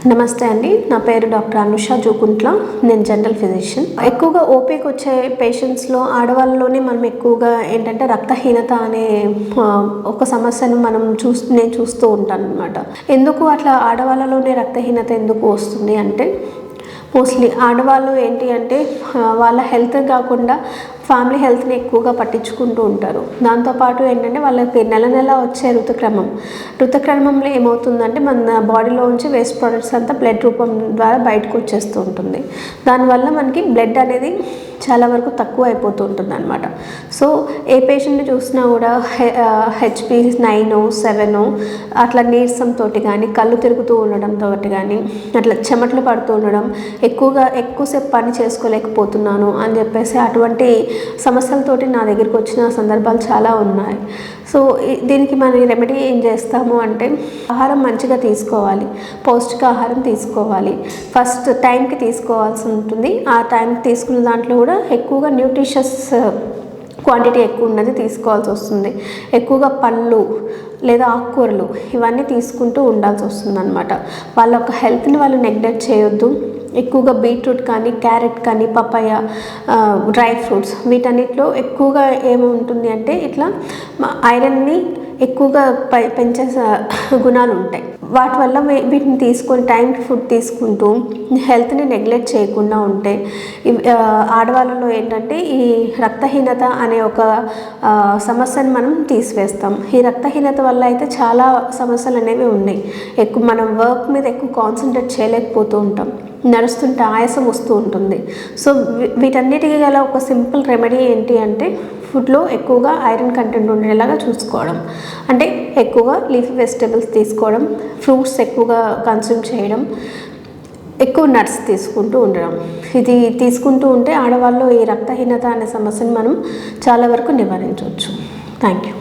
నమస్తే అండి, నా పేరు డాక్టర్ అనుష జూకుంట్ల. నేను జనరల్ ఫిజిషియన్. ఎక్కువగా ఓపీకి వచ్చే పేషెంట్స్లో ఆడవాళ్ళలోనే మనం ఎక్కువగా ఏంటంటే రక్తహీనత అనే ఒక సమస్యను నేను చూస్తూ ఉంటాను అనమాట. ఎందుకు అట్లా ఆడవాళ్ళలోనే రక్తహీనత ఎందుకు వస్తుంది అంటే, మోస్ట్లీ ఆడవాళ్ళు ఏంటి అంటే వాళ్ళ హెల్త్ కాకుండా ఫ్యామిలీ హెల్త్ని ఎక్కువగా పట్టించుకుంటూ ఉంటారు. దాంతోపాటు ఏంటంటే వాళ్ళకి నెల నెల వచ్చే ఋతుక్రమంలో ఏమవుతుందంటే మన బాడీలోంచి వేస్ట్ ప్రోడక్ట్స్ అంతా బ్లడ్ రూపం ద్వారా బయటకు వచ్చేస్తూ ఉంటుంది. దానివల్ల మనకి బ్లడ్ అనేది చాలా వరకు తక్కువ అయిపోతూ ఉంటుంది అనమాట. సో ఏ పేషెంట్ని చూసినా కూడా హెచ్పి 9, 7 అట్లా నీరసంతో కానీ, కళ్ళు తిరుగుతూ ఉండడంతో కానీ, అట్లా చెమటలు పడుతూ ఉండడం, ఎక్కువసేపు పని చేసుకోలేకపోతున్నాను అని చెప్పేసి అటువంటి సమస్యలతోటి నా దగ్గరికి వచ్చిన సందర్భాలు చాలా ఉన్నాయి. సో దీనికి మనం రెమెడీ ఏం చేస్తాము అంటే, ఆహారం మంచిగా తీసుకోవాలి, పౌష్టికాహారం తీసుకోవాలి. ఫస్ట్ టైంకి తీసుకోవాల్సి ఉంటుంది. ఆ టైంకి తీసుకున్న దాంట్లో కూడా ఎక్కువగా న్యూట్రిషియస్ క్వాంటిటీ ఎక్కువ ఉన్నది తీసుకోవాల్సి వస్తుంది. ఎక్కువగా పళ్ళు లేదా ఆకుకూరలు ఇవన్నీ తీసుకుంటూ ఉండాల్సి వస్తుంది అనమాట. వాళ్ళ యొక్క హెల్త్ని వాళ్ళు నెగ్లెక్ట్ చేయొద్దు. ఎక్కువగా బీట్రూట్ కానీ, క్యారెట్ కానీ, పపాయ, డ్రై ఫ్రూట్స్ వీటన్నిటిలో ఎక్కువగా ఏముంటుంది అంటే ఇట్లా ఐరన్ని ఎక్కువగా పెంచే గుణాలు ఉంటాయి. వాటి వల్ల వీటిని తీసుకొని టైంకి ఫుడ్ తీసుకుంటూ హెల్త్ని నెగ్లెక్ట్ చేయకుండా ఉంటే ఆడవాళ్ళలో ఏంటంటే ఈ రక్తహీనత అనే ఒక సమస్యను మనం తీసివేస్తాం. ఈ రక్తహీనత వల్ల అయితే చాలా సమస్యలు అనేవి ఉన్నాయి. మనం వర్క్ మీద ఎక్కువ కాన్సన్ట్రేట్ చేయలేకపోతూ ఉంటాం. నడుస్తుంటే ఆయాసం వస్తూ ఉంటుంది. సో వీటన్నిటికీ గల ఒక సింపుల్ రెమెడీ ఏంటి అంటే, ఫుడ్లో ఎక్కువగా ఐరన్ కంటెంట్ ఉండేలాగా చూసుకోవడం. అంటే ఎక్కువగా లీఫీ వెజిటబుల్స్ తీసుకోవడం, ఫ్రూట్స్ ఎక్కువగా కన్స్యూమ్ చేయడం, ఎక్కువ నట్స్ తీసుకుంటూ ఉండడం. ఇది తీసుకుంటూ ఉంటే ఆడవాళ్ళు ఈ రక్తహీనత అనే సమస్యను మనం చాలా వరకు నివారించవచ్చు. Thank you.